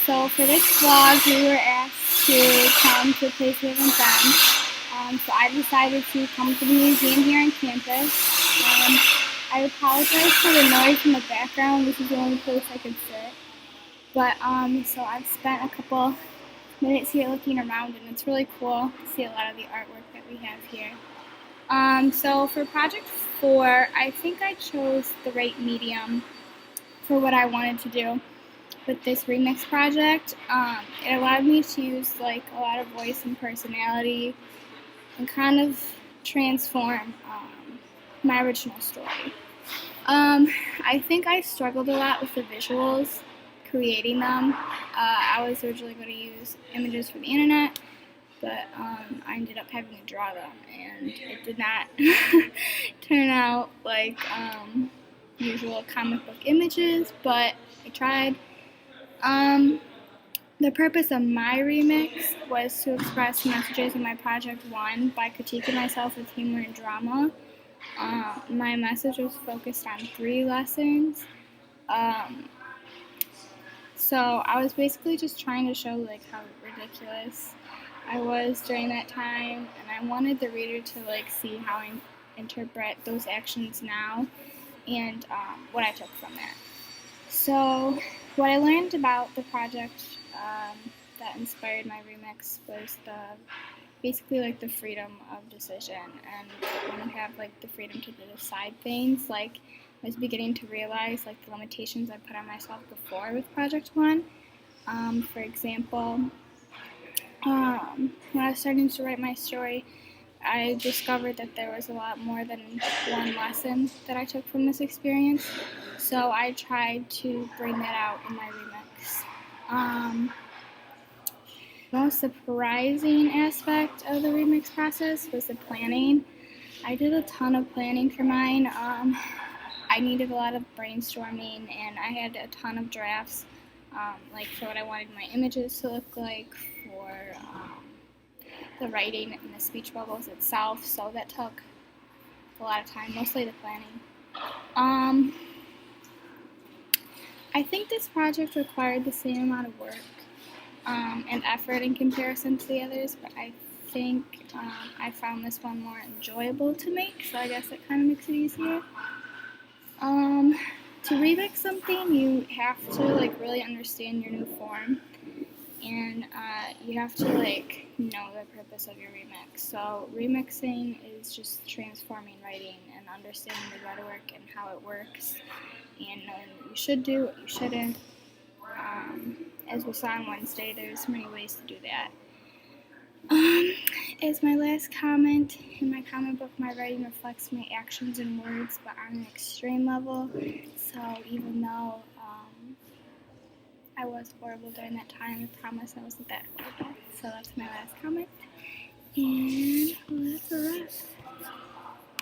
So for this vlog, we were asked to come to a place we haven't been. So I decided to come to the museum here on campus. I apologize for the noise in the background. This is the only place I could sit. But so I've spent a couple minutes here looking around, and it's really cool to see a lot of the artwork that we have here. So for project 4, I think I chose the right medium for what I wanted to do with this remix project. It allowed me to use like a lot of voice and personality and kind of transform my original story. I think I struggled a lot with the visuals, creating them. I was originally going to use images from the internet, but I ended up having to draw them, and it did not turn out like usual comic book images, but I tried. The purpose of my remix was to express messages in my project 1 by critiquing myself with humor and drama. My message was focused on 3 lessons. So I was basically just trying to show like how ridiculous I was during that time, and I wanted the reader to like see how I interpret those actions now and what I took from that. So what I learned about the project that inspired my remix was basically like the freedom of decision, and when you have like the freedom to decide things, like I was beginning to realize like the limitations I put on myself before with project 1. For example, when I was starting to write my story, I discovered that there was a lot more than one lesson that I took from this experience, so I tried to bring that out in my remix. Most surprising aspect of the remix process was the planning. I did a ton of planning for mine. I needed a lot of brainstorming, and I had a ton of drafts, like for what I wanted my images to look like, for the writing and the speech bubbles itself, so that took a lot of time, mostly the planning. I think this project required the same amount of work and effort in comparison to the others, but I think I found this one more enjoyable to make, so I guess it kind of makes it easier. To remix something, you have to like really understand your new form, and you have to like know the purpose of your remix. So remixing is just transforming writing and understanding the rhetoric and how it works, and knowing what you should do, what you shouldn't. As we saw on Wednesday, there's many ways to do that. As my last comment, in my comic book, my writing reflects my actions and words, but on an extreme level. So even though I was horrible during that time, I promise I wasn't that horrible. So that's my last comment, and that's a wrap.